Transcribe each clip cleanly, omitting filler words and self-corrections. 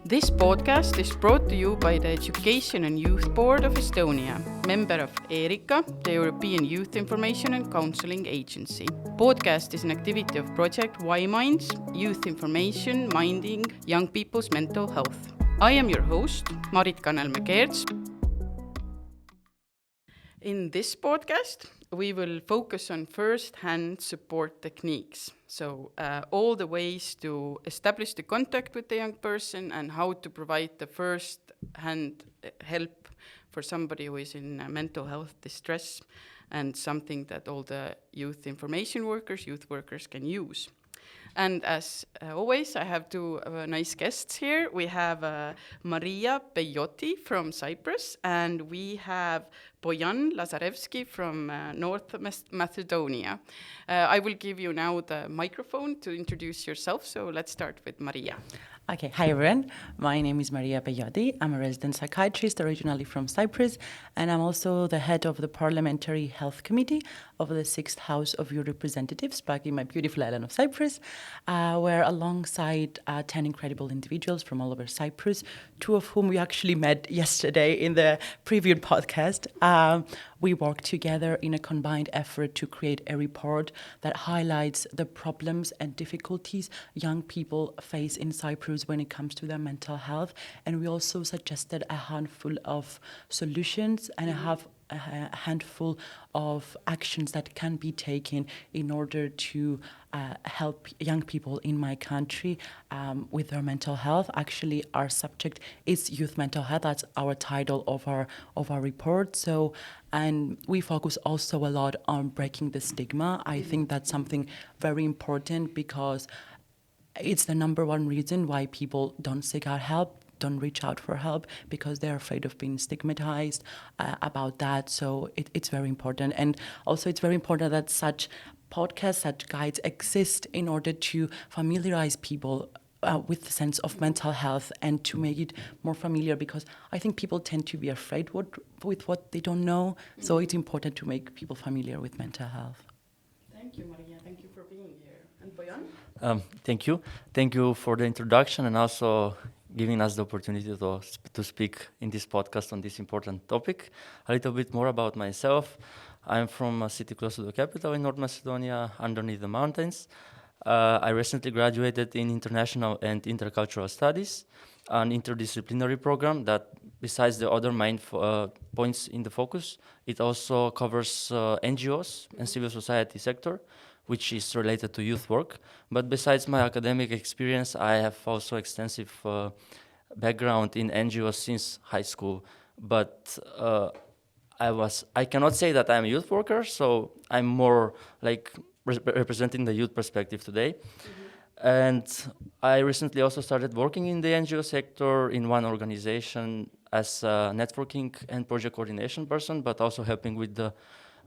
This podcast is brought to you by the Education and Youth Board of Estonia, member of ERYICA, the European Youth Information and Counseling Agency. Podcast is an activity of project YIMINDS, Youth Information Minding Young People's Mental Health. I am your host, Marit Kannelmäe-Geerts. In this podcast, we will focus on first-hand support techniques. So all the ways to establish the contact with the young person and how to provide the first-hand help for somebody who is in mental health distress, and something that all the youth information workers, youth workers can use. And as always, I have two nice guests here. We have Maria Peyioti from Cyprus, and we have Bojan Lazarevski from North Macedonia. I will give you now the microphone to introduce yourself, so let's start with Maria. Okay, hi everyone. My name is Maria Peyioti. I'm a resident psychiatrist originally from Cyprus, and I'm also the head of the Parliamentary Health Committee of the 6th House of Your Representatives back in my beautiful island of Cyprus, where alongside 10 incredible individuals from all over Cyprus, two of whom we actually met yesterday in the previous podcast, we worked together in a combined effort to create a report that highlights the problems and difficulties young people face in Cyprus when it comes to their mental health. And we also suggested a handful of solutions and a handful of actions that can be taken in order to help young people in my country with their mental health. Actually, our subject is youth mental health. That's our title of our report. So, and we focus also a lot on breaking the stigma. I think that's something very important because it's the number one reason why people don't seek out help, don't reach out for help, because they're afraid of being stigmatized about that. So it's very important. And also it's very important that such podcasts, such guides exist in order to familiarize people with the sense of mental health and to make it more familiar, because I think people tend to be afraid with what they don't know. So it's important to make people familiar with mental health. Thank you, Maria. Thank you for being here. And Bojan? Thank you. Thank you for the introduction and also giving us the opportunity to speak in this podcast on this important topic. A little bit more about myself. I'm from a city close to the capital in North Macedonia, underneath the mountains. I recently graduated in International and Intercultural Studies, an interdisciplinary program that, besides the other main points in the focus, it also covers NGOs and civil society sector, which is related to youth work. But besides my academic experience, I have also extensive background in NGOs since high school. But I cannot say that I'm a youth worker, so I'm more like representing the youth perspective today. Mm-hmm. And I recently also started working in the NGO sector in one organization as a networking and project coordination person, but also helping with the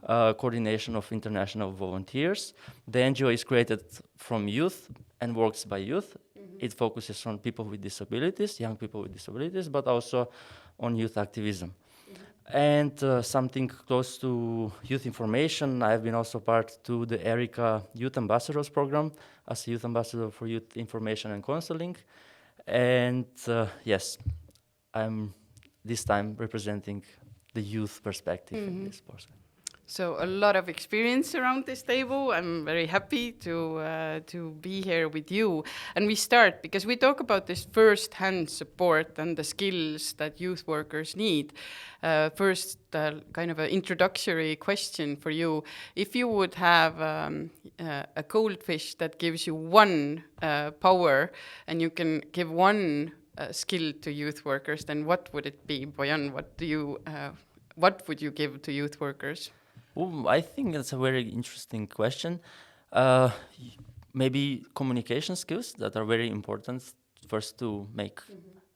coordination of international volunteers. The NGO is created from youth and works by youth. Mm-hmm. It focuses on people with disabilities, young people with disabilities, but also on youth activism. Mm-hmm. And something close to youth information, I've been also part to the ERYICA Youth Ambassadors program as a youth ambassador for youth information and counseling. And yes, I'm this time representing the youth perspective in this person. So a lot of experience around this table. I'm very happy to be here with you. And we start because we talk about this first-hand support and the skills that youth workers need. First, kind of an introductory question for you. If you would have a goldfish that gives you one power and you can give one skill to youth workers, then what would it be? Bojan, what would you give to youth workers? I think that's a very interesting question. Maybe communication skills that are very important, first to make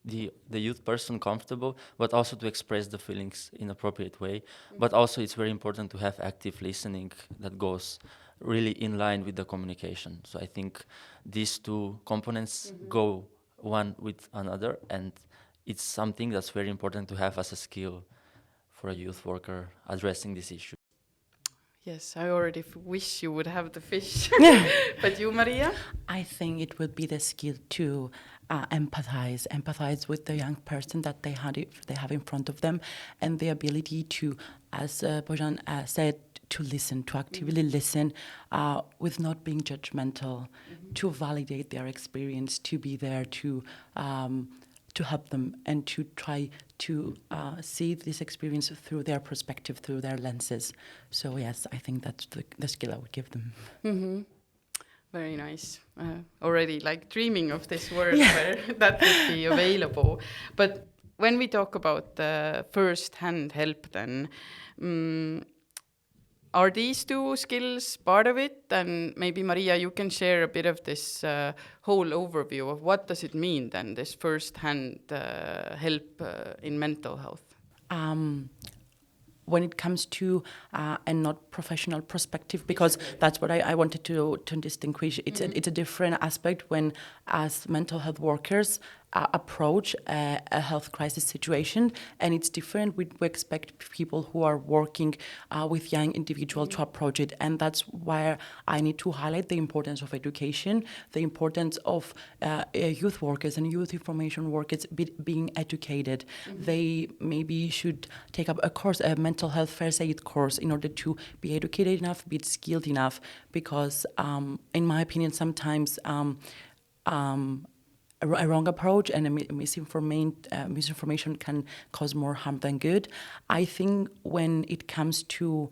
the youth person comfortable, but also to express the feelings in appropriate way. But also it's very important to have active listening that goes really in line with the communication. So I think these two components go one with another, and it's something that's very important to have as a skill for a youth worker addressing this issue. Yes, I already wish you would have the fish. But you, Maria? I think it would be the skill to empathize with the young person that they have in front of them, and the ability to, as Bojan said, to listen, to actively listen, with not being judgmental, to validate their experience, to be there to help them, and to try to see this experience through their perspective, through their lenses. So yes, I think that's the skill I would give them. Mm-hmm. Very nice. Already like dreaming of this world where that would be available. But when we talk about first-hand help, then are these two skills part of it? And maybe, Maria, you can share a bit of this whole overview of what does it mean then, this first-hand help in mental health? When it comes to a not professional perspective, because that's what I wanted to distinguish. It's a different aspect when, as mental health workers, approach a health crisis situation, and it's different. We expect people who are working with young individuals to approach it, and that's where I need to highlight the importance of education, the importance of youth workers and youth information workers being educated. They maybe should take up a course, a mental health first aid course, in order to be educated enough, be skilled enough, because in my opinion, sometimes a wrong approach and a misinformation can cause more harm than good. I think when it comes to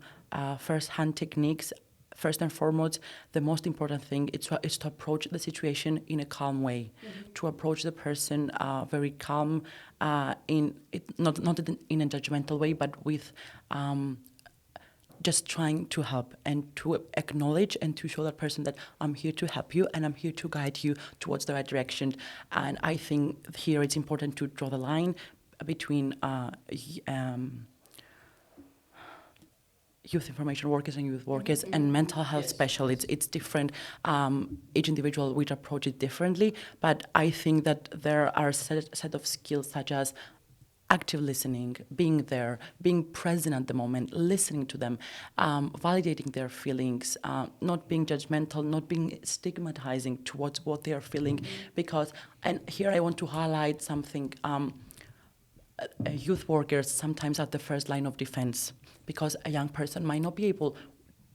first-hand techniques, first and foremost, the most important thing is to approach the situation in a calm way, to approach the person very calm, not in a judgmental way, but with just trying to help and to acknowledge and to show that person that I'm here to help you and I'm here to guide you towards the right direction. And I think here it's important to draw the line between youth information workers and youth workers and mental health specialists. It's different. Each individual would approach it differently, but I think that there are a set of skills such as active listening, being there, being present at the moment, listening to them, validating their feelings, not being judgmental, not being stigmatizing towards what they are feeling. Because, and here I want to highlight something, youth workers sometimes are the first line of defense, because a young person might not be able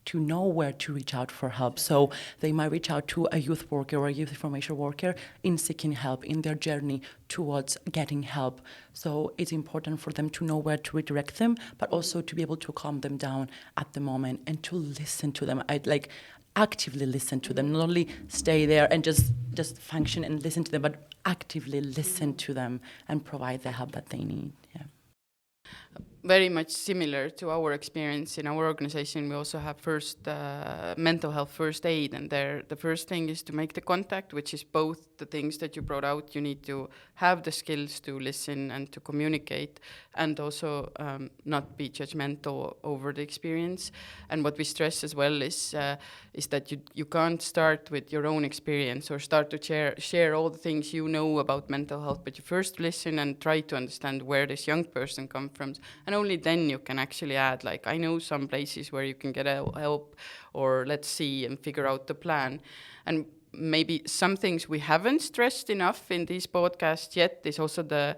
to know where to reach out for help. So they might reach out to a youth worker or a youth information worker in seeking help in their journey towards getting help. So it's important for them to know where to redirect them, but also to be able to calm them down at the moment and to listen to them. I'd like actively listen to them, not only stay there and just function and listen to them, but actively listen to them and provide the help that they need. Yeah. Very much similar to our experience in our organization. We also have mental health first aid, and there the first thing is to make the contact, which is both the things that you brought out. You need to have the skills to listen and to communicate, and also not be judgmental over the experience. And what we stress as well is that you can't start with your own experience or start to share all the things you know about mental health, but you first listen and try to understand where this young person comes from. And only then you can actually add, like, I know some places where you can get help, or let's see and figure out the plan. And maybe some things we haven't stressed enough in these podcasts yet is also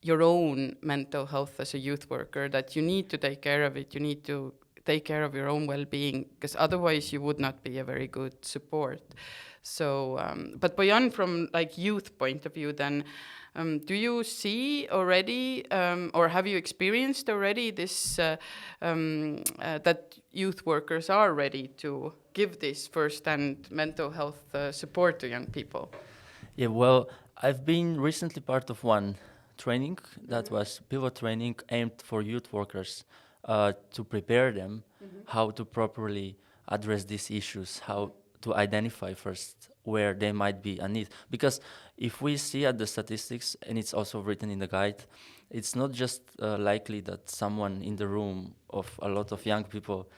your own mental health as a youth worker, that you need to take care of it. You need to take care of your own well-being, because otherwise you would not be a very good support. So, but Bojan, from like youth point of view, then, do you see already, or have you experienced already this, that youth workers are ready to give this first-hand mental health support to young people? Yeah, well, I've been recently part of one training that was pivot training aimed for youth workers to prepare them how to properly address these issues, how to identify first where they might be a need. Because if we see at the statistics, and it's also written in the guide, it's not just likely that someone in the room of a lot of young people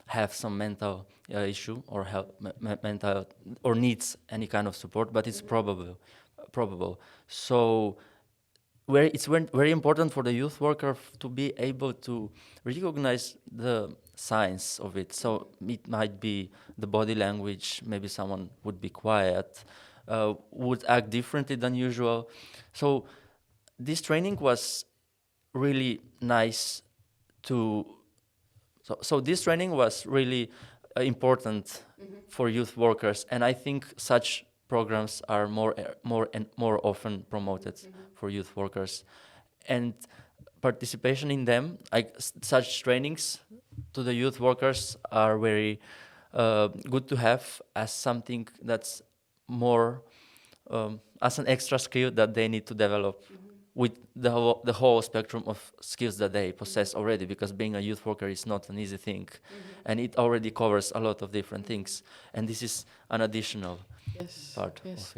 have some mental issue or mental or needs any kind of support, but it's probable. So it's very important for the youth worker to be able to recognize the signs of it. So it might be the body language, maybe someone would be quiet, would act differently than usual. So this training was really nice So this training was really important for youth workers, and I think such programs are more often promoted for youth workers, and participation in them, such trainings to the youth workers are very good to have as something that's more as an extra skill that they need to develop with the whole spectrum of skills that they possess already, because being a youth worker is not an easy thing, and it already covers a lot of different things, and this is an additional part of it.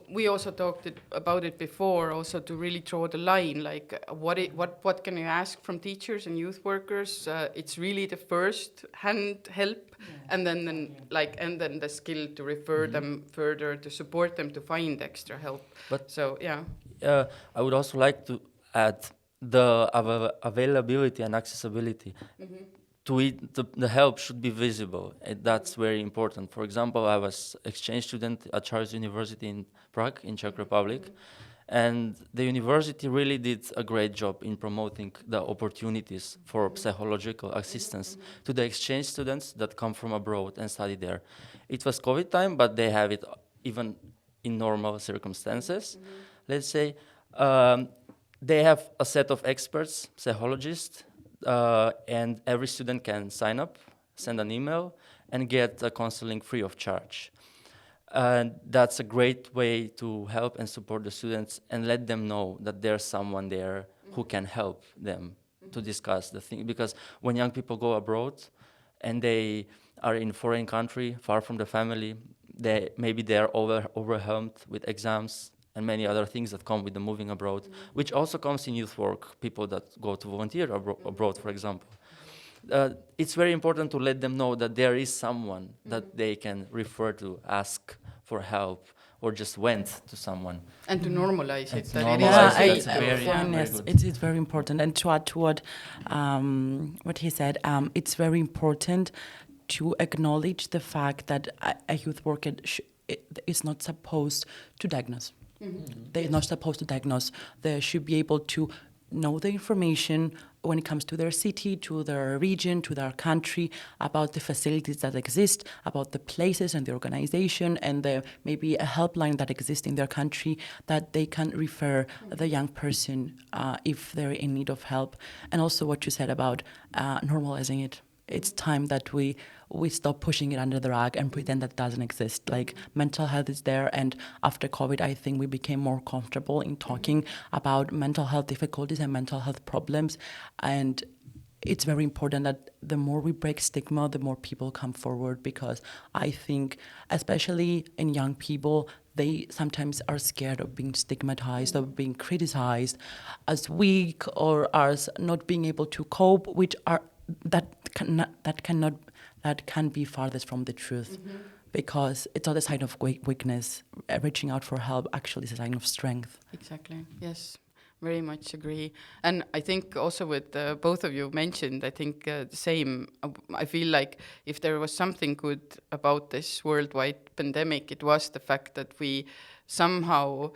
We also talked about it before, also to really draw the line, like what can you ask from teachers and youth workers? It's really the first hand help, and then the skill to refer them further, to support them to find extra help. But so I would also like to add the availability and accessibility. To it, the help should be visible, and that's very important. For example, I was exchange student at Charles University in Prague, in Czech Republic, and the university really did a great job in promoting the opportunities for psychological assistance to the exchange students that come from abroad and study there. It was COVID time, but they have it even in normal circumstances. Let's say they have a set of experts, psychologists, and every student can sign up, send an email, and get a counseling free of charge. And that's a great way to help and support the students and let them know that there's someone there who can help them to discuss the thing. Because when young people go abroad and they are in a foreign country, far from the family, maybe they are overwhelmed with exams and many other things that come with the moving abroad, which also comes in youth work, people that go to volunteer abroad, for example. It's very important to let them know that there is someone that they can refer to, ask for help, or just went to someone. And to normalize it. It's very important. And to add to what he said, it's very important to acknowledge the fact that a youth worker is not supposed to diagnose. They're not supposed to diagnose. They should be able to know the information when it comes to their city, to their region, to their country, about the facilities that exist, about the places and the organization, and maybe a helpline that exists in their country that they can refer the young person if they're in need of help. And also what you said about normalizing it. It's time that we stop pushing it under the rug and pretend that it doesn't exist. Like, mental health is there, and after COVID, I think we became more comfortable in talking about mental health difficulties and mental health problems. And it's very important that the more we break stigma, the more people come forward, because I think, especially in young people, they sometimes are scared of being stigmatized, of being criticized as weak or as not being able to cope, which are that can be farthest from the truth, because it's not a sign of weakness. Reaching out for help actually is a sign of strength. Exactly. Yes, very much agree. And I think also with both of you mentioned, I think the same. I feel like if there was something good about this worldwide pandemic, it was the fact that we somehow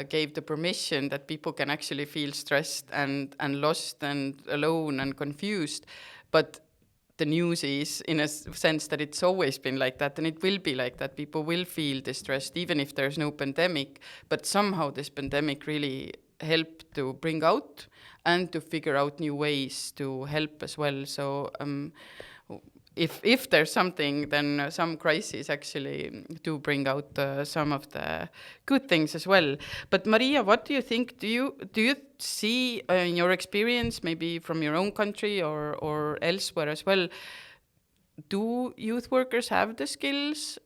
gave the permission that people can actually feel stressed and lost and alone and confused. But the news is, in a sense, that it's always been like that, and it will be like that. People will feel distressed even if there's no pandemic, but somehow this pandemic really helped to bring out and to figure out new ways to help as well. So if there's something, then some crises actually do bring out some of the good things as well. But Maria, what do you think? Do you see in your experience, maybe from your own country or elsewhere as well, do youth workers have the skills?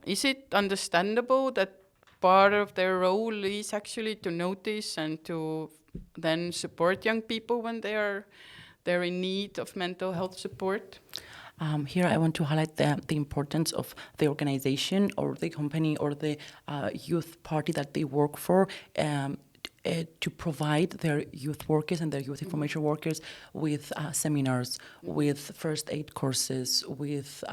Is it understandable that part of their role is actually to notice and to then support young people when they're in need of mental health support? Here I want to highlight the importance of the organization or the company or the youth party that they work for. to provide their youth workers and their youth information workers with seminars, with first aid courses, with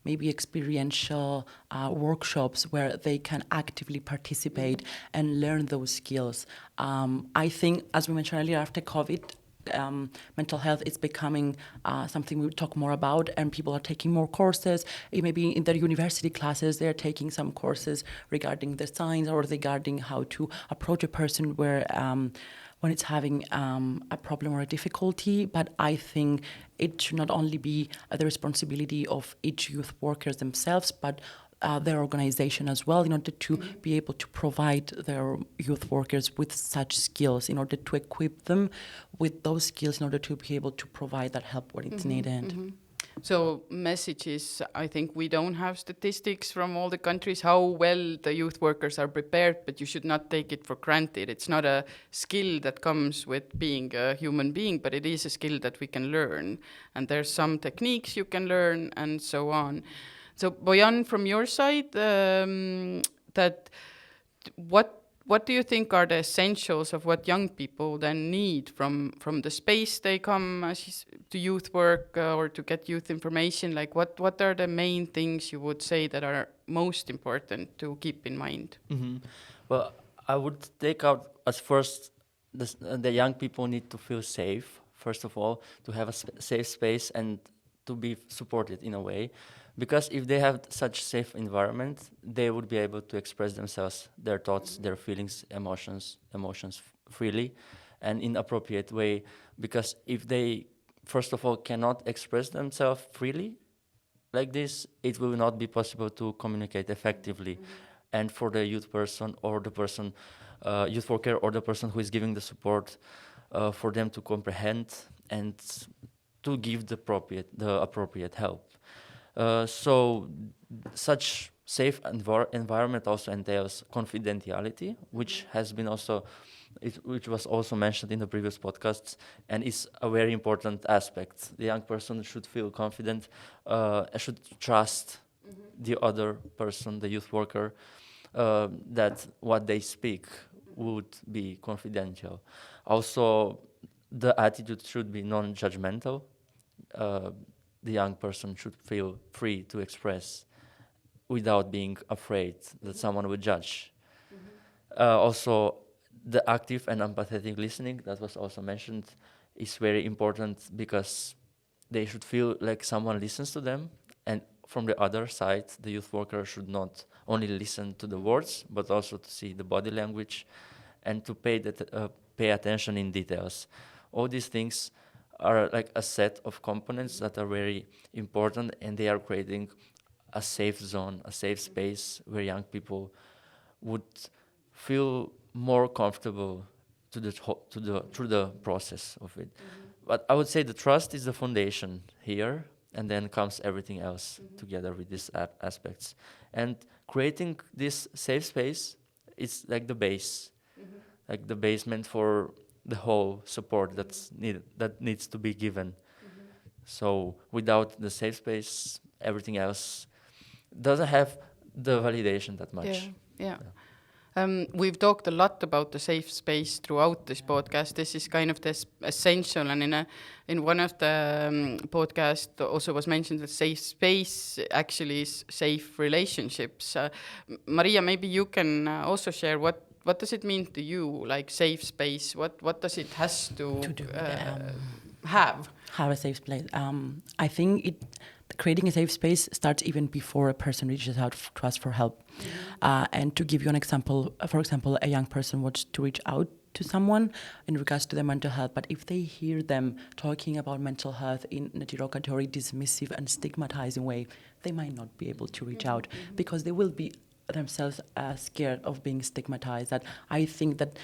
maybe experiential workshops where they can actively participate and learn those skills. I think, as we mentioned earlier, after COVID, mental health is becoming something we talk more about, and people are taking more courses. Maybe in their university classes, they're taking some courses regarding the signs or regarding how to approach a person when it's having a problem or a difficulty. But I think it should not only be the responsibility of each youth workers themselves, but their organization as well, in order to be able to provide their youth workers with such skills, in order to equip them with those skills, in order to be able to provide that help when it's needed. So messages, I think we don't have statistics from all the countries how well the youth workers are prepared, but you should not take it for granted. It's not a skill that comes with being a human being, but it is a skill that we can learn. And there's some techniques you can learn and so on. So Bojan, from your side, what do you think are the essentials of what young people then need from the space they come to youth work or to get youth information? Like what are the main things you would say that are most important to keep in mind? Well, I would take out as first the young people need to feel safe, first of all, to have a safe space and to be supported in a way. Because if they have such safe environment, they would be able to express themselves, their thoughts, their feelings, emotions freely and in appropriate way. Because if they, first of all, cannot express themselves freely like this, it will not be possible to communicate effectively. And for the youth person or the person, youth worker or the person who is giving the support, for them to comprehend and to give the appropriate help. So such safe environment also entails confidentiality, which has been which was also mentioned in the previous podcasts, and is a very important aspect. The young person should feel confident, should trust the other person, the youth worker, that what they speak would be confidential. Also, the attitude should be non-judgmental. The young person should feel free to express without being afraid that someone would judge. Also, the active and empathetic listening that was also mentioned is very important, because they should feel like someone listens to them, and from the other side, the youth worker should not only listen to the words, but also to see the body language and to pay attention in details. All these things are like a set of components that are very important, and they are creating a safe zone, a safe space where young people would feel more comfortable through the process of it. But I would say the trust is the foundation here, and then comes everything else together with these aspects. And creating this safe space is like the base, like the basement for the whole support that needs to be given. So without the safe space, everything else doesn't have the validation that much. Yeah. We've talked a lot about the safe space throughout this podcast. This is kind of this essential, and in one of the podcasts also was mentioned that safe space actually is safe relationships. Maria, maybe you can also share what does it mean to you, like safe space? What does it has to do, have a safe place? I think creating a safe space starts even before a person reaches out to us for help. And to give you an example, for example, a young person wants to reach out to someone in regards to their mental health, but if they hear them talking about mental health in a derogatory, dismissive and stigmatizing way, they might not be able to reach out, because they will be themselves scared of being stigmatized. That I think that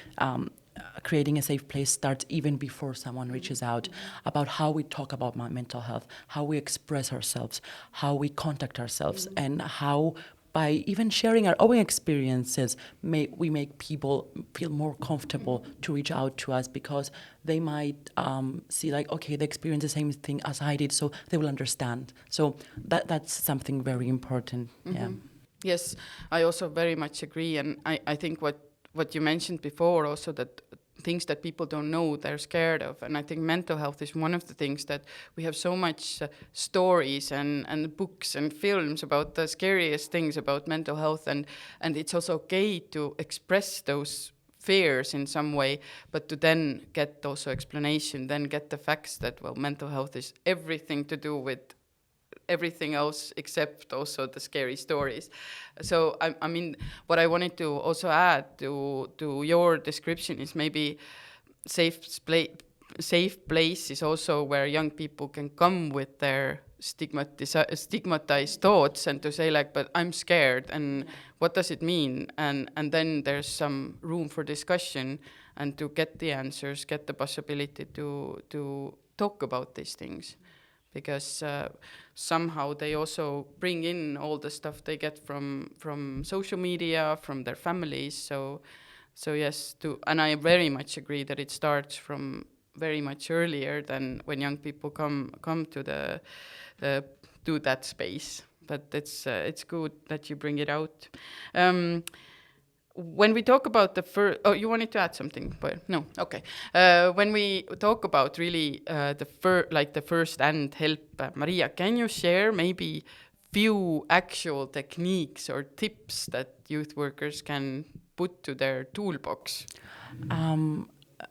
creating a safe place starts even before someone reaches out, about how we talk about mental health, how we express ourselves, how we contact ourselves, and how by even sharing our own experiences, we make people feel more comfortable to reach out to us, because they might see like, okay, they experience the same thing as I did, so they will understand. So that's something very important. Yeah. Yes, I also very much agree, and I think what you mentioned before also, that things that people don't know, they're scared of. And I think mental health is one of the things that we have so much stories and books and films about the scariest things about mental health. And it's also okay to express those fears in some way, but to then get also explanation, then get the facts that, well, mental health is everything to do with everything else except also the scary stories. So I mean, what I wanted to also add to your description is maybe safe place is also where young people can come with their stigmatized thoughts and to say like, but I'm scared, and what does it mean? And then there's some room for discussion and to get the answers, get the possibility to talk about these things. Because somehow they also bring in all the stuff they get from social media, from their families. So yes, and I very much agree that it starts from very much earlier than when young people come to to that space. But it's good that you bring it out. When we talk about the first, you wanted to add something, but no, okay. When we talk about really the first-hand help, Maria, can you share maybe few actual techniques or tips that youth workers can put to their toolbox?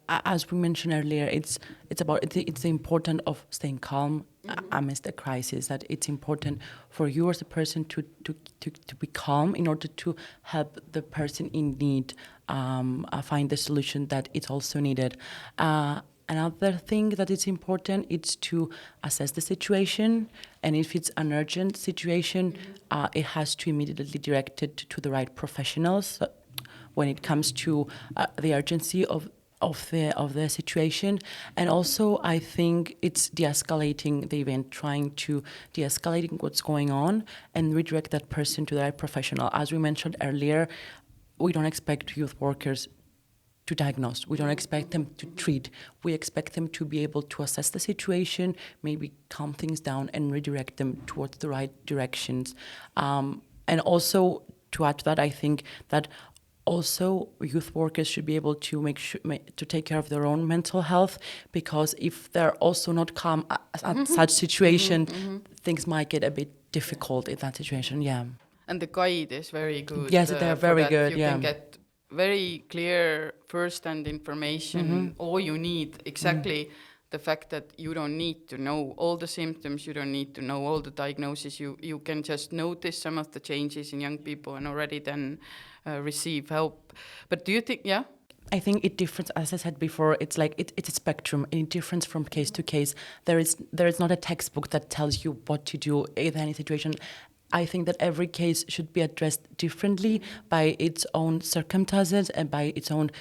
As we mentioned earlier, it's the importance of staying calm amidst a crisis. That it's important for you as a person to be calm in order to help the person in need find the solution that it's also needed. Another thing that is important is to assess the situation, and if it's an urgent situation, it has to immediately direct it to the right professionals when it comes to the urgency of the situation. And also I think it's de-escalating the event, trying to de-escalating what's going on and redirect that person to the right professional. As we mentioned earlier, we don't expect youth workers to diagnose. We don't expect them to treat. We expect them to be able to assess the situation, maybe calm things down and redirect them towards the right directions. And also to add to that, I think that also, youth workers should be able to make sure to take care of their own mental health, because if they're also not calm at such situation, things might get a bit difficult in that situation. Yeah. And the guide is very good. Yes, they're very good. You can get very clear first-hand information. All you need exactly. The fact that you don't need to know all the symptoms, you don't need to know all the diagnoses, you can just notice some of the changes in young people and already then receive help. But do you think, I think it differs, as I said before, it's like it's a spectrum, and it differs from case to case. There is not a textbook that tells you what to do in any situation. I think that every case should be addressed differently by its own circumstances and by its own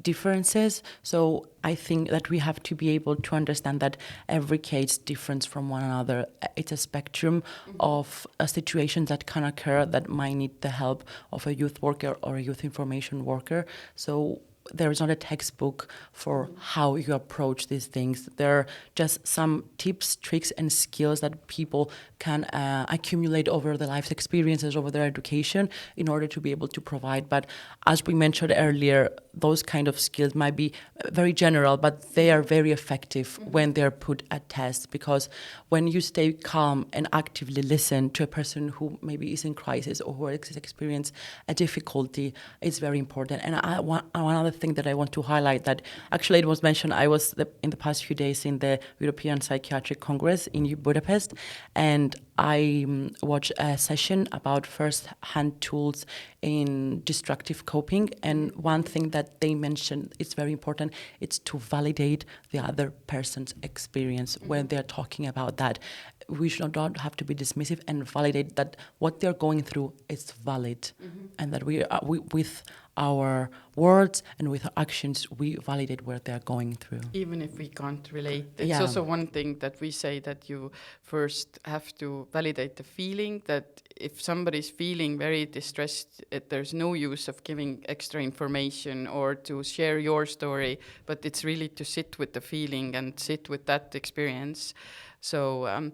differences. So I think that we have to be able to understand that every case differs from one another. It's a spectrum of situations that can occur that might need the help of a youth worker or a youth information worker. So there is not a textbook for how you approach these things. There are just some tips, tricks, and skills that people can accumulate over their life experiences, over their education, in order to be able to provide. But as we mentioned earlier, those kind of skills might be very general, but they are very effective when they're put at test, because when you stay calm and actively listen to a person who maybe is in crisis or who has experienced a difficulty, it's very important. And one other thing that I want to highlight, that actually it was mentioned, I was in the past few days in the European Psychiatric Congress in Budapest, and I watched a session about first-hand tools in destructive coping, and one thing that they mentioned is very important, it's to validate the other person's experience when they're talking about that. We should not have to be dismissive and validate that what they're going through is valid, and that we with our words and with our actions, we validate what they're going through. Even if we can't relate. It's also one thing that we say, that you first have to validate the feeling, that if somebody's feeling very distressed, there's no use of giving extra information or to share your story, but it's really to sit with the feeling and sit with that experience. So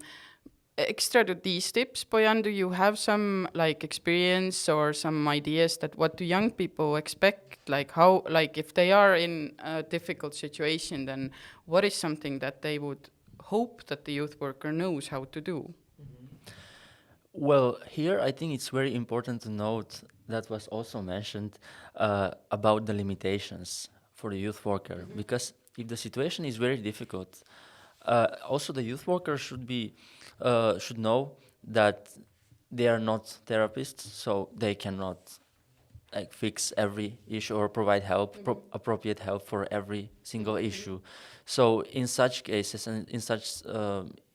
extra to these tips, Bojan, do you have some like experience or some ideas that what do young people expect? Like how, like if they are in a difficult situation, then what is something that they would hope that the youth worker knows how to do? Well, here I think it's very important to note that was also mentioned about the limitations for the youth worker, because if the situation is very difficult, also the youth worker should know that they are not therapists, so they cannot like fix every issue or provide help, appropriate help for every single issue. So in such cases and in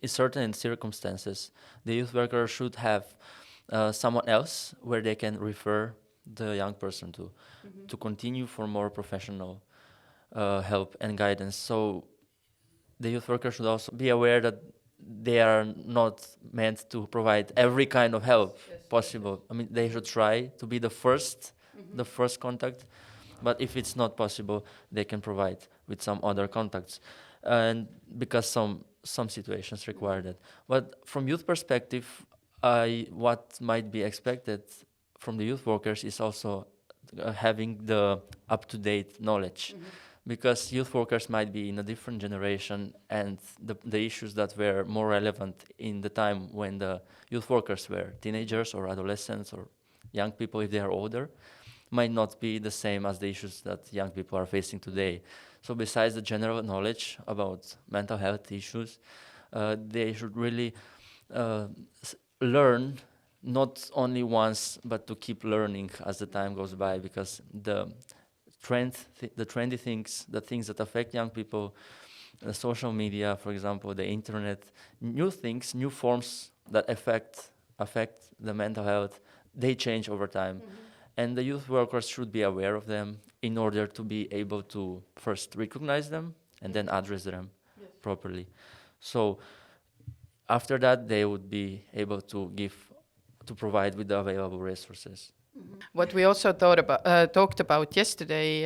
certain circumstances, the youth worker should have someone else where they can refer the young person to continue for more professional help and guidance. So the youth worker should also be aware that they are not meant to provide every kind of help possible. I mean, they should try to be the first contact, but if it's not possible, they can provide with some other contacts, and because some situations require that. But from youth perspective, what might be expected from the youth workers is also having the up-to-date knowledge. Because youth workers might be in a different generation, and the issues that were more relevant in the time when the youth workers were teenagers or adolescents or young people, if they are older, might not be the same as the issues that young people are facing today. So besides the general knowledge about mental health issues, they should really learn not only once, but to keep learning as the time goes by, because the trendy things, the things that affect young people, the social media, for example, the internet, new things, new forms that affect the mental health, they change over time. And the youth workers should be aware of them in order to be able to first recognize them and then address them properly. So after that, they would be able to provide with the available resources. What we also talked about yesterday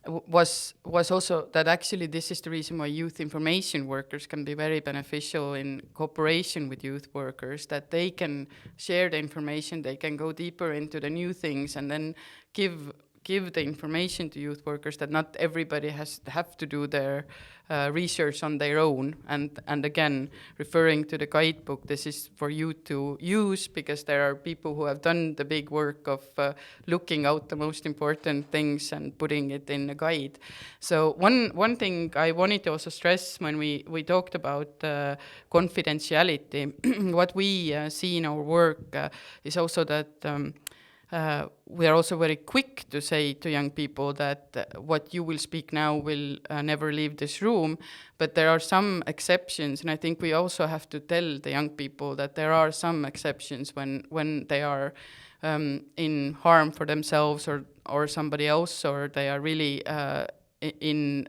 was also that actually this is the reason why youth information workers can be very beneficial in cooperation with youth workers, that they can share the information, they can go deeper into the new things, and then give the information to youth workers, that not everybody have to do their research on their own. And again, referring to the guidebook, this is for you to use, because there are people who have done the big work of looking out the most important things and putting it in a guide. So one thing I wanted to also stress when we talked about confidentiality, what we see in our work is also that we are also very quick to say to young people that what you will speak now will never leave this room, but there are some exceptions, and I think we also have to tell the young people that there are some exceptions when they are in harm for themselves or somebody else, or they are really in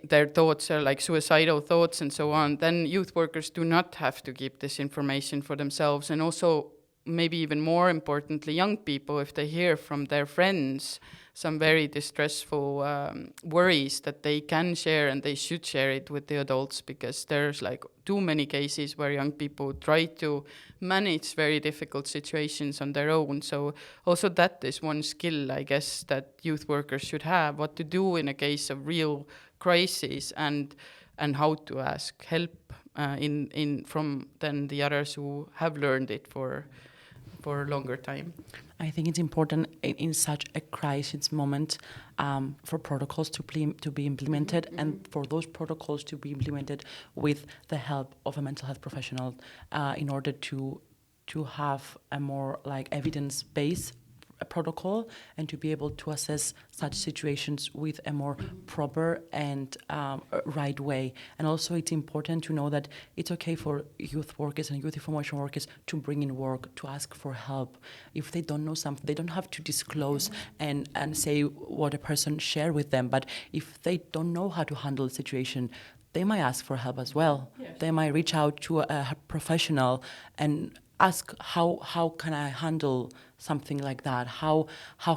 their thoughts are like suicidal thoughts and so on. Then youth workers do not have to keep this information for themselves. And also, maybe even more importantly, young people, if they hear from their friends some very distressful worries, that they can share, and they should share it with the adults, because there's like too many cases where young people try to manage very difficult situations on their own. So also that is one skill, I guess, that youth workers should have, what to do in a case of real crisis, and how to ask help from then the others who have learned it for a longer time. I think it's important in such a crisis moment for protocols to be implemented, and for those protocols to be implemented with the help of a mental health professional in order to have a more like evidence-based protocol, and to be able to assess such situations with a more proper and right way. And also it's important to know that it's okay for youth workers and youth information workers to bring in work, to ask for help. If they don't know something, they don't have to disclose and say what a person shared with them. But if they don't know how to handle the situation, they might ask for help as well. Yes. They might reach out to a professional and ask how can I handle something like that? How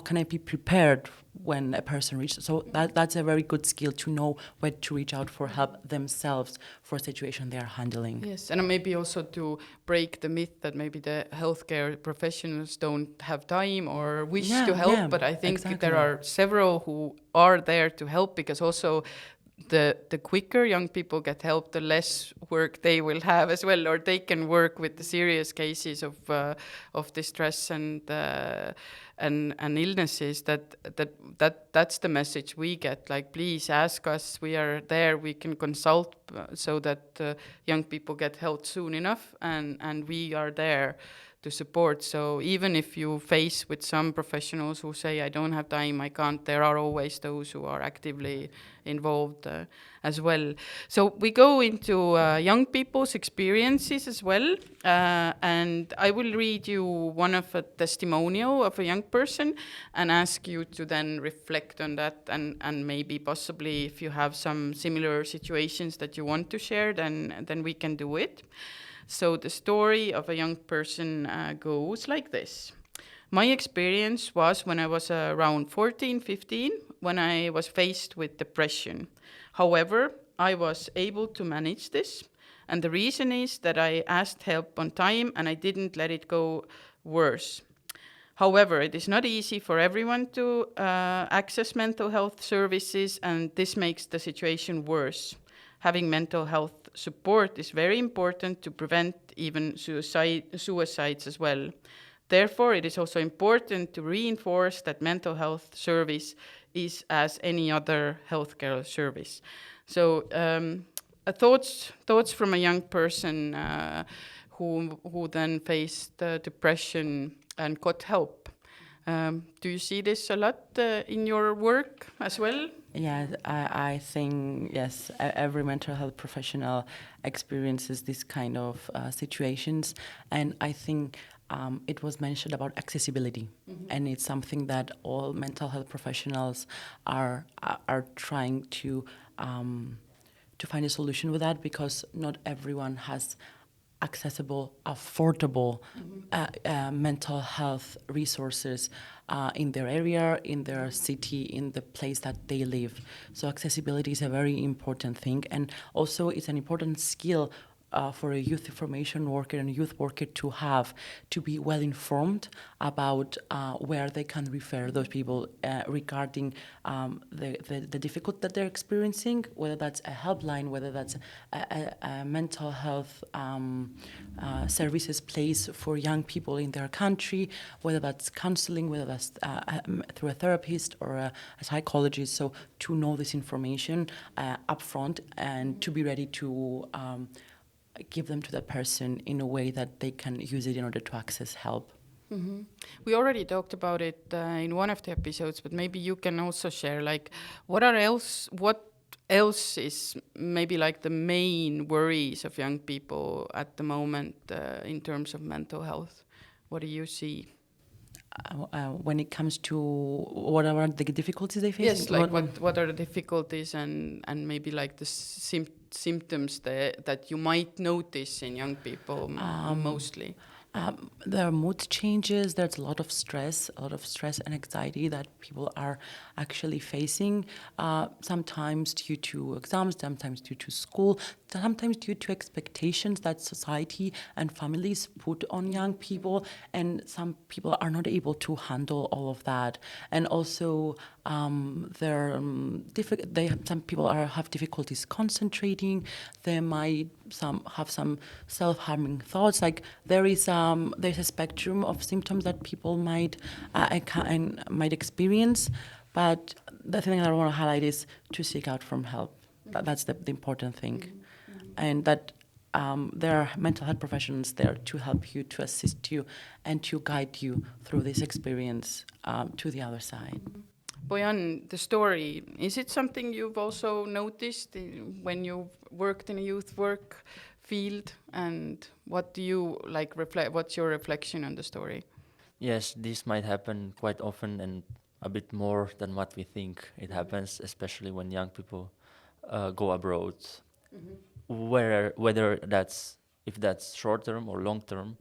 can I be prepared when a person reaches? So that's a very good skill to know where to reach out for help themselves for a situation they are handling. Yes, and maybe also to break the myth that maybe the healthcare professionals don't have time or wish to help, but I think there are several who are there to help, because also the quicker young people get help, the less work they will have as well, or they can work with the serious cases of distress and illnesses. That's the message we get. Like, please ask us. We are there. We can consult so that young people get help soon enough, and we are there to support. So even if you face with some professionals who say, I don't have time, I can't, there are always those who are actively involved as well. So we go into young people's experiences as well. And I will read you one of a testimonial of a young person and ask you to then reflect on that, and maybe possibly if you have some similar situations that you want to share, then we can do it. So the story of a young person goes like this. My experience was when I was around 14, 15, when I was faced with depression. However, I was able to manage this. And the reason is that I asked help on time and I didn't let it go worse. However, it is not easy for everyone to access mental health services, and this makes the situation worse. Having mental health support is very important to prevent even suicides as well. Therefore, it is also important to reinforce that mental health service is as any other healthcare service. So, thoughts from a young person who then faced depression and got help. Do you see this a lot in your work as well? Yeah, I think, yes, every mental health professional experiences this kind of situations. And I think it was mentioned about accessibility. Mm-hmm. And it's something that all mental health professionals are trying to find a solution with that, because not everyone has accessible, affordable mental health resources in their area, in their city, in the place that they live. So accessibility is a very important thing, and also it's an important skill for a youth information worker and a youth worker to have, to be well informed about where they can refer those people regarding the difficulty that they're experiencing, whether that's a helpline, whether that's a mental health services place for young people in their country, whether that's counseling, whether that's through a therapist or a psychologist. So to know this information upfront and to be ready to give them to that person in a way that they can use it in order to access help. Mm-hmm. We already talked about it in one of the episodes, but maybe you can also share, like, what else is maybe like the main worries of young people at the moment in terms of mental health? What do you see? When it comes to what are the difficulties they face? Yes, like what are the difficulties and maybe like the symptoms that you might notice in young people mostly? There are mood changes. There's a lot of stress and anxiety that people are actually facing, sometimes due to exams, sometimes due to school, sometimes due to expectations that society and families put on young people, and some people are not able to handle all of that. And also, some people have difficulties concentrating. They might have some self-harming thoughts. Like there's a spectrum of symptoms that people might experience. But the thing that I want to highlight is to seek out from help. That's the important thing, and that there are mental health professionals there to help you, to assist you, and to guide you through this experience to the other side. Bojan, the story, is it something you've also noticed when you've worked in a youth work field? And what do you reflect? What's your reflection on the story? Yes, this might happen quite often and a bit more than what we think. It happens, especially when young people go abroad. Mm-hmm. Whether if that's short term or long term,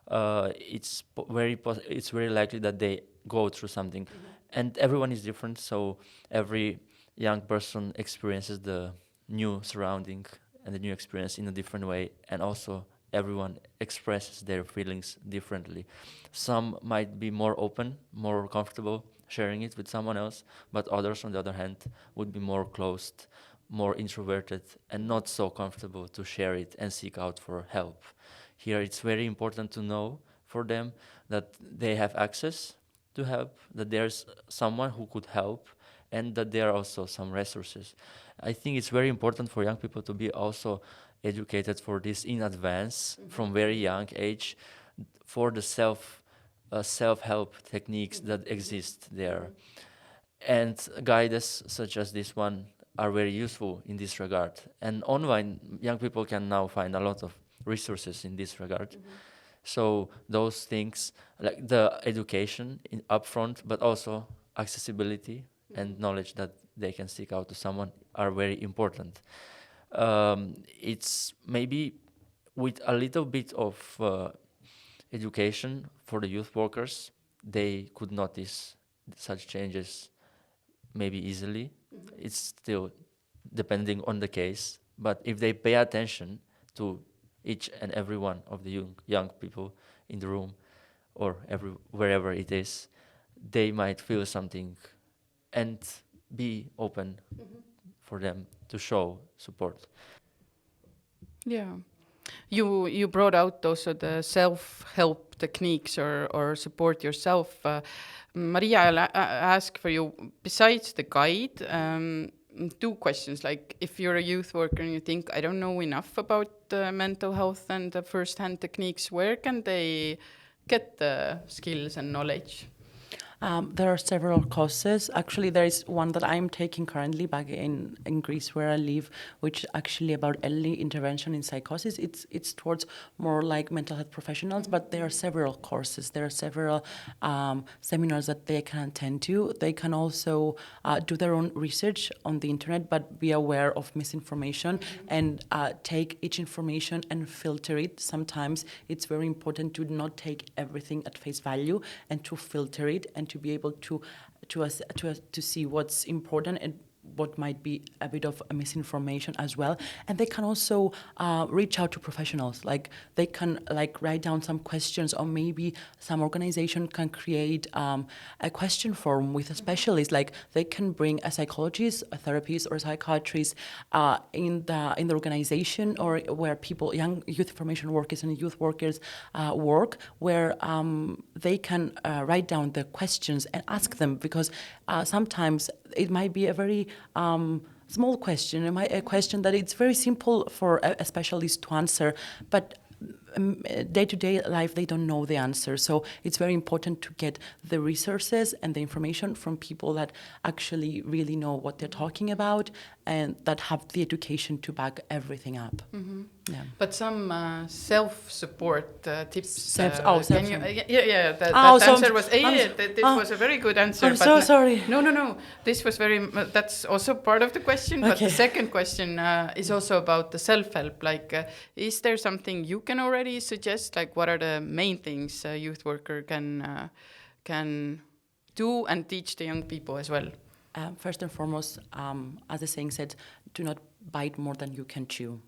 it's very likely that they go through something, and everyone is different. So every young person experiences the new surrounding and the new experience in a different way, and also everyone expresses their feelings differently. Some might be more open, more comfortable sharing it with someone else, but others, on the other hand, would be more closed, more introverted, and not so comfortable to share it and seek out for help. Here, it's very important to know for them that they have access to help, that there's someone who could help, and that there are also some resources. I think it's very important for young people to be also educated for this in advance, from very young age, for the self-help techniques that exist there. And guides such as this one are very useful in this regard. And online, young people can now find a lot of resources in this regard. So those things, like the education upfront, but also accessibility and knowledge that they can seek out to someone, are very important. It's maybe with a little bit of education for the youth workers, they could notice such changes maybe easily. It's still depending on the case, but if they pay attention to each and every one of the young people in the room or wherever it is, they might feel something and be open for them to show support. Yeah. You brought out also the self-help techniques or support yourself. Maria, I'll ask for you, besides the guide, two questions. Like, if you're a youth worker and you think, I don't know enough about mental health and the first-hand techniques, where can they get the skills and knowledge? There are several courses. Actually, there is one that I'm taking currently back in Greece, where I live, which is actually about early intervention in psychosis. It's towards more like mental health professionals, but there are several courses. There are several seminars that they can attend to. They can also do their own research on the internet, but be aware of misinformation and take each information and filter it. Sometimes it's very important to not take everything at face value and to filter it and to be able to see what's important and what might be a bit of a misinformation as well. And they can also reach out to professionals. Like, they can write down some questions, or maybe some organization can create a question form with a specialist. Like, they can bring a psychologist, a therapist, or a psychiatrist in the organization, or where young youth information workers and youth workers work, where they can write down the questions and ask them, because sometimes it might be a very small question, a question that it's very simple for a specialist to answer, but day-to-day life they don't know the answer. So it's very important to get the resources and the information from people that actually really know what they're talking about and that have the education to back everything up. Yeah. But some self-support tips. That answer was this was a very good answer. I'm so sorry. No. This was that's also part of the question. But the second question is also about the self-help. Like, is there something you can already suggest? Like, what are the main things a youth worker can do and teach the young people as well? First and foremost, as the saying said, do not bite more than you can chew.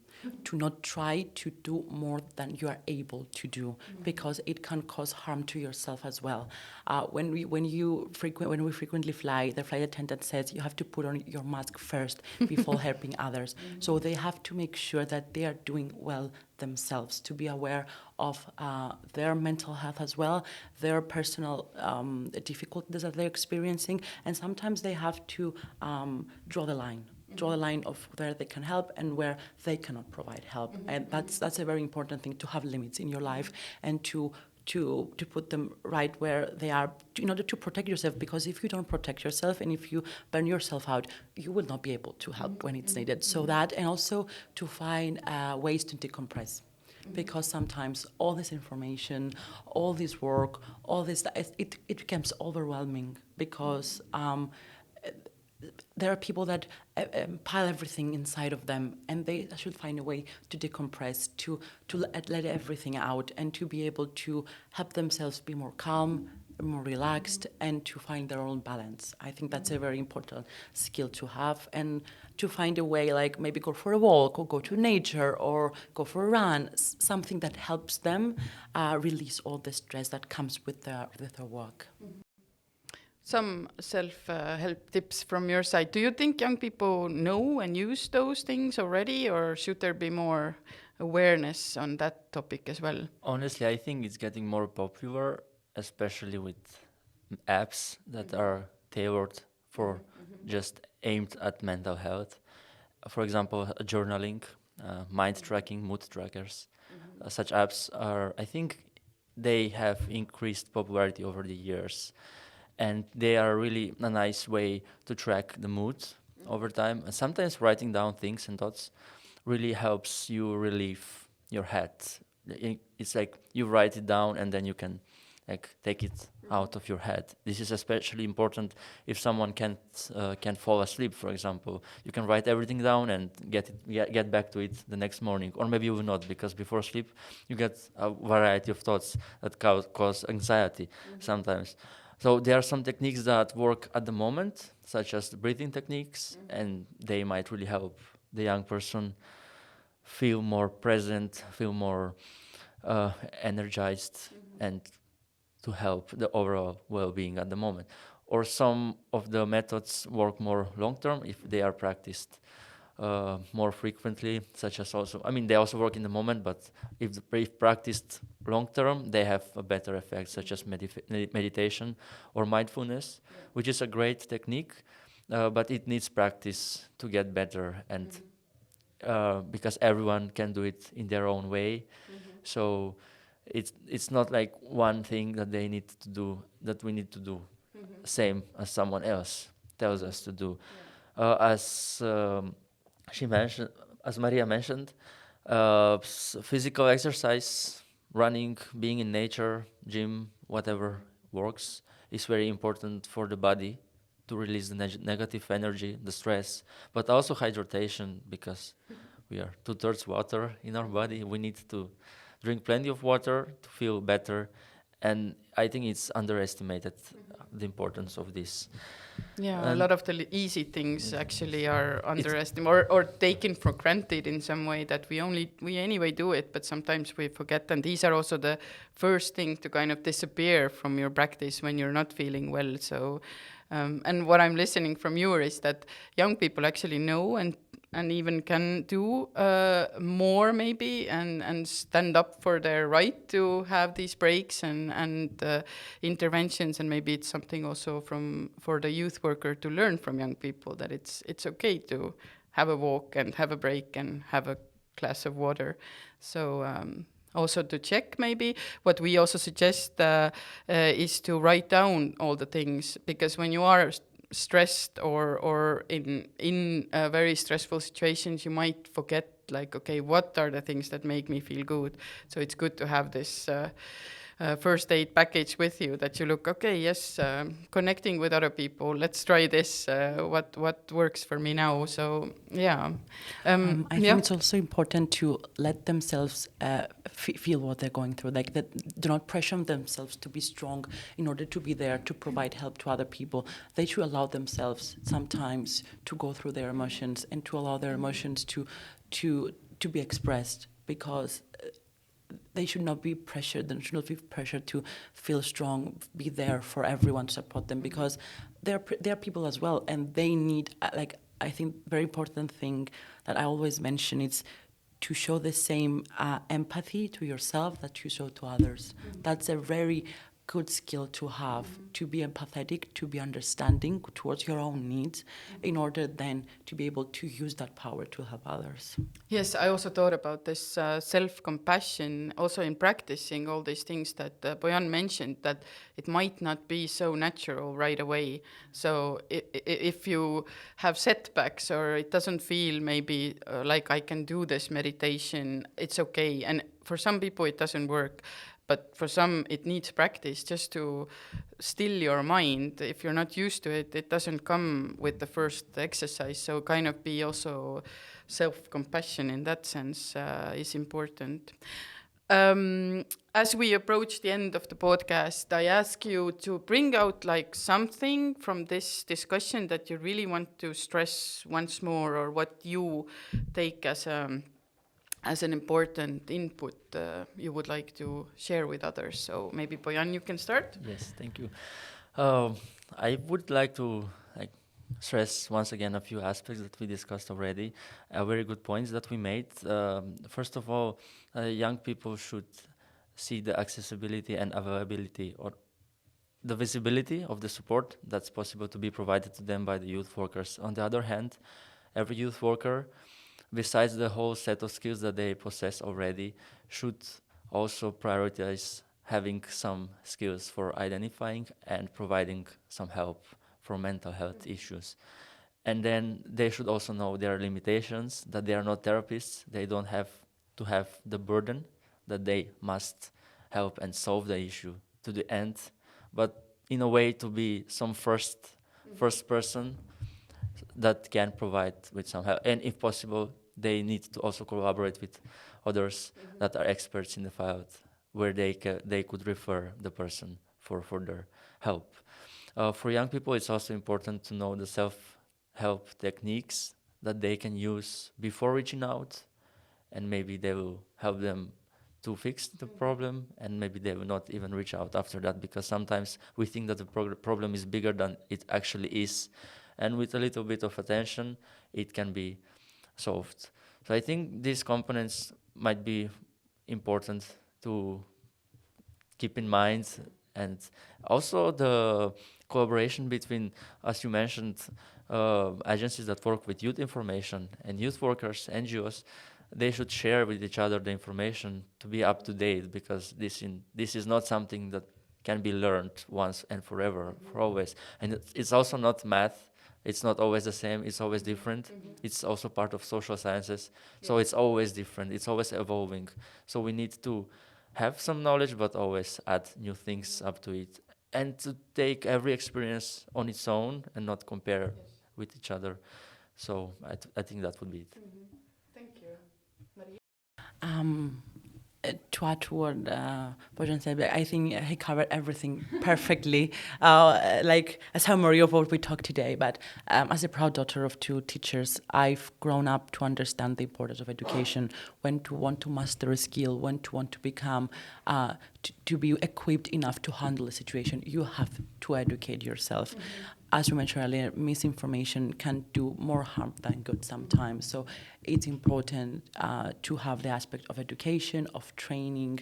Do not try to do more than you are able to do, because it can cause harm to yourself as well. When we frequently fly, the flight attendant says you have to put on your mask first before helping others. So they have to make sure that they are doing well themselves, to be aware of their mental health as well, their personal difficulties that they're experiencing, and sometimes they have to draw the line of where they can help and where they cannot provide help. And that's a very important thing, to have limits in your life and to put them right where they are in order to protect yourself, because if you don't protect yourself and if you burn yourself out, you will not be able to help when it's needed. So that, and also to find ways to decompress. Because sometimes all this information, all this work, all this, it becomes overwhelming, because there are people that pile everything inside of them, and they should find a way to decompress, to let everything out, and to be able to help themselves be more calm, more relaxed, and to find their own balance. I think that's a very important skill to have, and to find a way, like maybe go for a walk or go to nature or go for a run, something that helps them release all the stress that comes with their work. Some self-help tips from your side. Do you think young people know and use those things already, or should there be more awareness on that topic as well? Honestly, I think it's getting more popular, especially with apps that are tailored for just aimed at mental health. For example, journaling, mind tracking, mood trackers. Such apps are, I think, they have increased popularity over the years. And they are really a nice way to track the mood over time. And sometimes writing down things and thoughts really helps you relieve your head. It's like you write it down and then you can like take it out of your head. This is especially important if someone can't fall asleep, for example. You can write everything down and get back to it the next morning, or maybe you will not, because before sleep you get a variety of thoughts that cause anxiety sometimes. So there are some techniques that work at the moment, such as the breathing techniques, and they might really help the young person feel more present, feel more energized, and to help the overall well-being at the moment. Or some of the methods work more long-term if they are practiced more frequently, such as also, I mean, they also work in the moment, but if practiced long-term, they have a better effect, such as meditation or mindfulness, which is a great technique, but it needs practice to get better, and because everyone can do it in their own way. So it's not like one thing that they need to do, that we need to do same as someone else tells us to do. As she mentioned, as Maria mentioned, physical exercise, running, being in nature, gym, whatever works, is very important for the body to release the negative energy, the stress, but also hydration, because we are 2/3 water in our body. We need to drink plenty of water to feel better, and I think it's underestimated the importance of this. Yeah, And a lot of the easy things actually are underestimated or taken for granted in some way, that we anyway do it, but sometimes we forget. And these are also the first thing to kind of disappear from your practice when you're not feeling well. So, and what I'm listening from you is that young people actually know and even can do more maybe, and stand up for their right to have these breaks and interventions. And maybe it's something also for the youth worker to learn from young people, that it's okay to have a walk and have a break and have a glass of water. So also to check, maybe what we also suggest is to write down all the things, because when you are stressed or in very stressful situations, you might forget, like, okay, what are the things that make me feel good? So it's good to have this first aid package with you, that you look, okay, yes, connecting with other people, let's try this, what works for me now. So yeah. I think it's also important to let themselves feel what they're going through, like that. Do not pressure themselves to be strong in order to be there to provide help to other people. They should allow themselves sometimes to go through their emotions, and to allow their emotions to be expressed, because they should not be pressured. They should not be pressured to feel strong, be there for everyone, to support them, because they're people as well, and they need, like, I think very important thing that I always mention is to show the same empathy to yourself that you show to others. That's a very good skill to have, to be empathetic, to be understanding towards your own needs, in order then to be able to use that power to help others. Yes, I also thought about this self-compassion, also in practicing all these things that Bojan mentioned, that it might not be so natural right away. So if you have setbacks, or it doesn't feel maybe like I can do this meditation, it's okay. And for some people it doesn't work. but for some it needs practice just to still your mind. If you're not used to it, it doesn't come with the first exercise. So kind of be also self-compassion in that sense is important. As we approach the end of the podcast, I ask you to bring out like something from this discussion that you really want to stress once more, or what you take as an important input you would like to share with others. So maybe Bojan, you can start. Yes, thank you. I would like to stress once again a few aspects that we discussed already, very good points that we made. First of all, young people should see the accessibility and availability, or the visibility of the support that's possible to be provided to them by the youth workers. On the other hand, every youth worker, besides the whole set of skills that they possess already, should also prioritize having some skills for identifying and providing some help for mental health issues. And then they should also know their limitations, that they are not therapists. They don't have to have the burden that they must help and solve the issue to the end, but in a way to be some first person that can provide with some help. And if possible, they need to also collaborate with others that are experts in the field, where they could refer the person for further help. For young people, it's also important to know the self-help techniques that they can use before reaching out, and maybe they will help them to fix the problem, and maybe they will not even reach out after that, because sometimes we think that the problem is bigger than it actually is, and with a little bit of attention, it can be solved. So I think these components might be important to keep in mind, and also the collaboration between, as you mentioned, agencies that work with youth information and youth workers, NGOs. They should share with each other the information to be up to date, because this is not something that can be learned once and forever, for always. And it's also not math. It's not always the same. It's always different. It's also part of social sciences. So it's always different. It's always evolving. So we need to have some knowledge, but always add new things up to it, and to take every experience on its own and not compare with each other. So I think that would be it. Thank you. Maria? To add to what Bojan said, I think he covered everything perfectly. Like as how Maria of what we talked today, but as a proud daughter of two teachers, I've grown up to understand the importance of education, when to want to master a skill, when to want to become, to be equipped enough to handle a situation. You have to educate yourself. As we mentioned earlier, misinformation can do more harm than good sometimes. So it's important to have the aspect of education, of training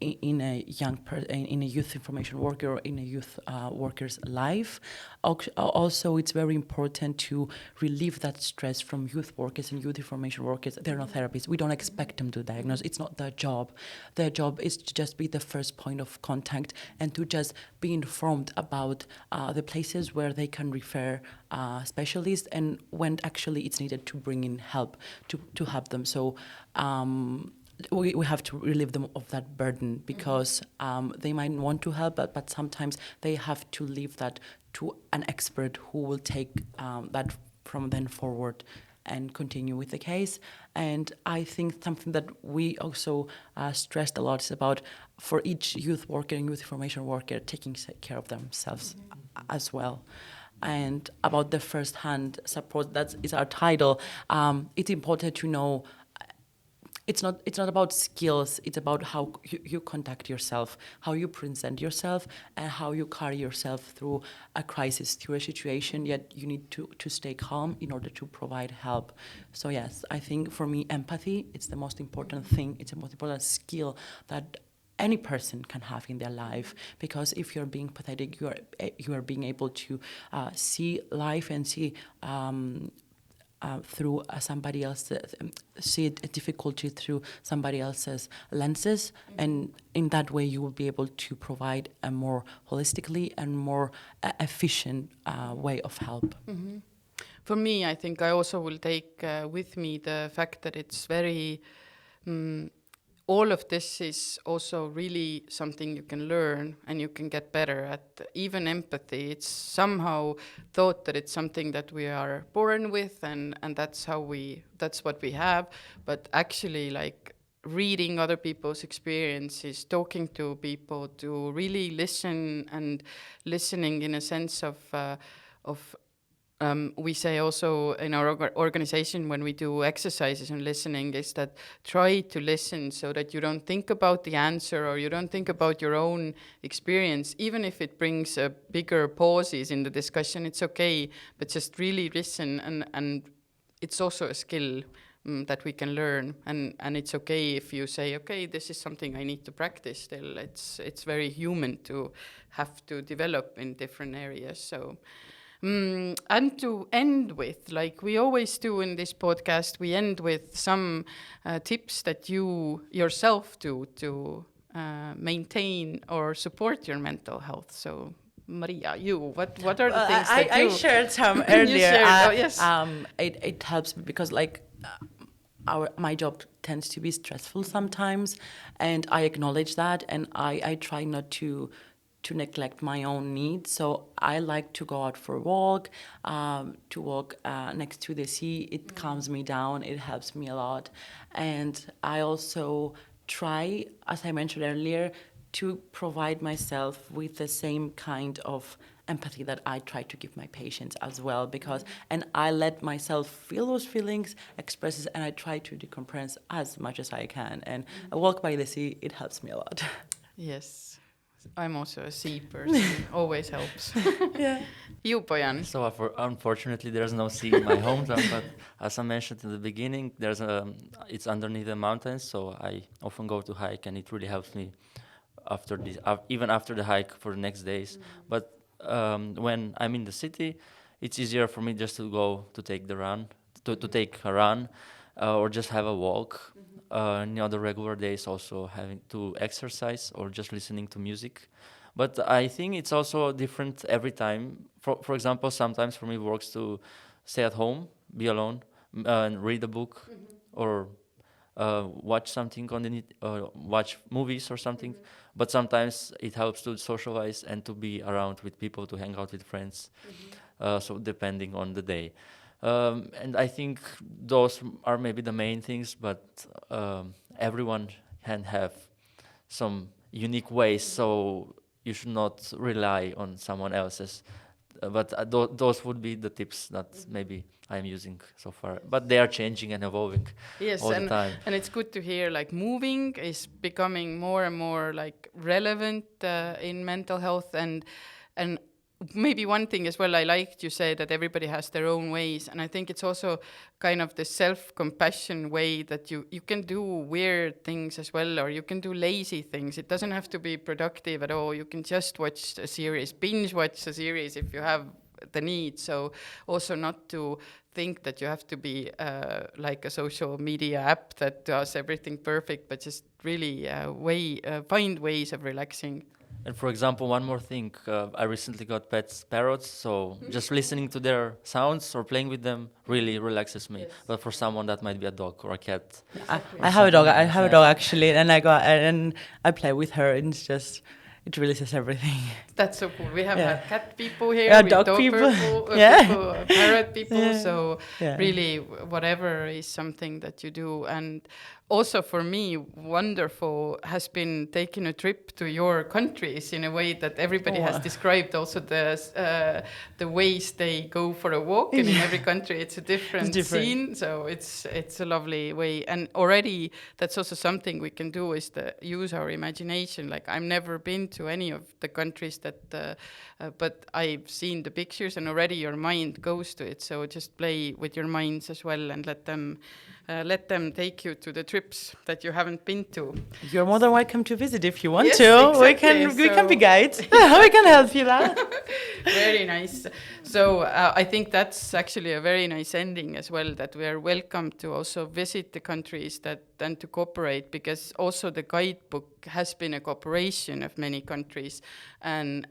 in a youth information worker or in a youth worker's life. Also, it's very important to relieve that stress from youth workers and youth information workers. They're not therapists. We don't expect them to diagnose. It's not their job. Their job is to just be the first point of contact and to just be informed about the places where they can refer specialists and when actually it's needed to bring in help to help them. So we have to relieve them of that burden, because they might want to help, but sometimes they have to leave that to an expert who will take that from then forward and continue with the case. And I think something that we also stressed a lot is about, for each youth worker and youth information worker, taking care of themselves as well. And about the first-hand support, that is our title. It's important to know it's not about skills. It's about how you conduct yourself, how you present yourself, and how you carry yourself through a crisis, through a situation. Yet you need to stay calm in order to provide help. So yes, I think for me, empathy, it's the most important thing. It's the most important skill that any person can have in their life, because if you're being pathetic, you are being able to see life and see through somebody else's, see a difficulty through somebody else's lenses, and in that way you will be able to provide a more holistically and more efficient way of help. For me, I think I also will take with me the fact that it's very all of this is also really something you can learn and you can get better at. Even empathy, it's somehow thought that it's something that we are born with and that's what we have. But actually, like, reading other people's experiences, talking to people, to really listen, and listening in a sense of we say also in our organization when we do exercises on listening is that try to listen so that you don't think about the answer or you don't think about your own experience. Even if it brings bigger pauses in the discussion, it's okay, but just really listen. And it's also a skill that we can learn. And it's okay if you say, okay, this is something I need to practice still. It's very human to have to develop in different areas. So. And to end with, like we always do in this podcast, we end with some tips that you yourself do to maintain or support your mental health. So, Maria, what are the things that you... I shared some earlier. Yes. It helps me because my job tends to be stressful sometimes, and I acknowledge that, and I try not to neglect my own needs. So I like to go out for a walk, to walk next to the sea. It calms me down. It helps me a lot. And I also try, as I mentioned earlier, to provide myself with the same kind of empathy that I try to give my patients as well, because, and I let myself feel those feelings, express it, and I try to decompress as much as I can. And a walk by the sea, it helps me a lot. Yes. I'm also a sea person. Always helps. Yeah. You, Bojan. So unfortunately, there's no sea in my hometown. But as I mentioned in the beginning, it's underneath the mountains. So I often go to hike, and it really helps me even after the hike for the next days. But when I'm in the city, it's easier for me just to go to take the run, to take a run, or just have a walk. In the other regular days, also having to exercise or just listening to music. But I think it's also different every time. For example, sometimes for me it works to stay at home, be alone, and read a book, or watch something on the watch movies or something. But sometimes it helps to socialize and to be around with people, to hang out with friends. So depending on the day. And I think those are maybe the main things, but everyone can have some unique ways, so you should not rely on someone else's. But those would be the tips that maybe I'm using so far. But they are changing and evolving all the time. And it's good to hear, like, moving is becoming more and more like relevant in mental health, and maybe one thing as well, I liked you say that everybody has their own ways, and I think it's also kind of the self-compassion way that you can do weird things as well, or you can do lazy things. It doesn't have to be productive at all. You can just watch a series, binge watch a series if you have the need. So also not to think that you have to be like a social media app that does everything perfect, but just really find ways of relaxing. And for example, one more thing, I recently got parrots, so just listening to their sounds or playing with them really relaxes me. Yes. But for someone that might be a dog or a cat. Exactly. I have a dog. I have a dog actually, and I play with her, and it releases everything. That's so cool. We have cat people here, dog people, people, parrot people. So really, whatever is something that you do. And also for me, wonderful has been taking a trip to your countries in a way that everybody has described. Also the ways they go for a walk, and in every country it's a different scene. So it's a lovely way. And already that's also something we can do, is to use our imagination. Like, I've never been to any of the countries that, but I've seen the pictures, and already your mind goes to it. So just play with your minds as well, and let them take you to the trips that you haven't been to. You're more than welcome to visit if you want yes, to. Exactly. We can be guides. We can help you out. Very nice. So I think that's actually a very nice ending as well, that we are welcome to also visit the countries and to cooperate, because also the guidebook has been a cooperation of many countries, and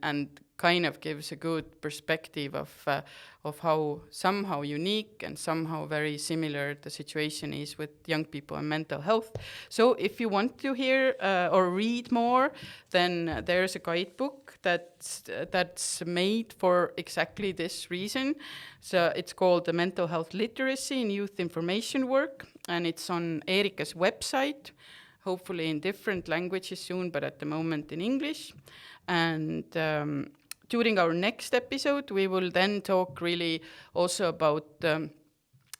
kind of gives a good perspective of how somehow unique and somehow very similar the situation is with young people and mental health. So if you want to hear or read more, then there's a guidebook that's made for exactly this reason. So it's called the Mental Health Literacy in Youth Information Work, and it's on ERYICA's website, hopefully in different languages soon, but at the moment in English. And during our next episode, we will then talk really also about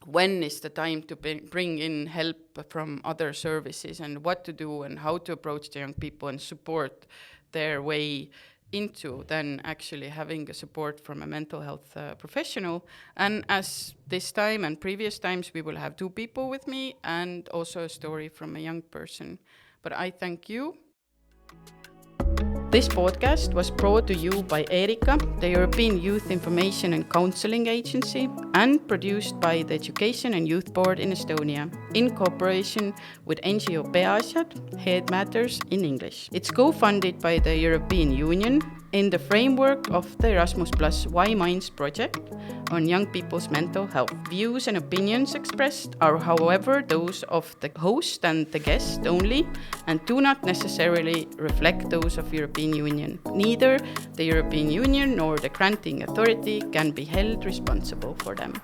when is the time to bring in help from other services and what to do and how to approach the young people and support their way into then actually having a support from a mental health professional. And as this time and previous times, we will have 2 people with me and also a story from a young person. But I thank you. This podcast was brought to you by ERYICA, the European Youth Information and Counseling Agency, and produced by the Education and Youth Board in Estonia, in cooperation with NGO Peaasi, Head Matters in English. It's co-funded by the European Union in the framework of the Erasmus+ YIMINDS project on young people's mental health. Views and opinions expressed are, however, those of the host and the guest only, and do not necessarily reflect those of European Union. Neither the European Union nor the granting authority can be held responsible for them.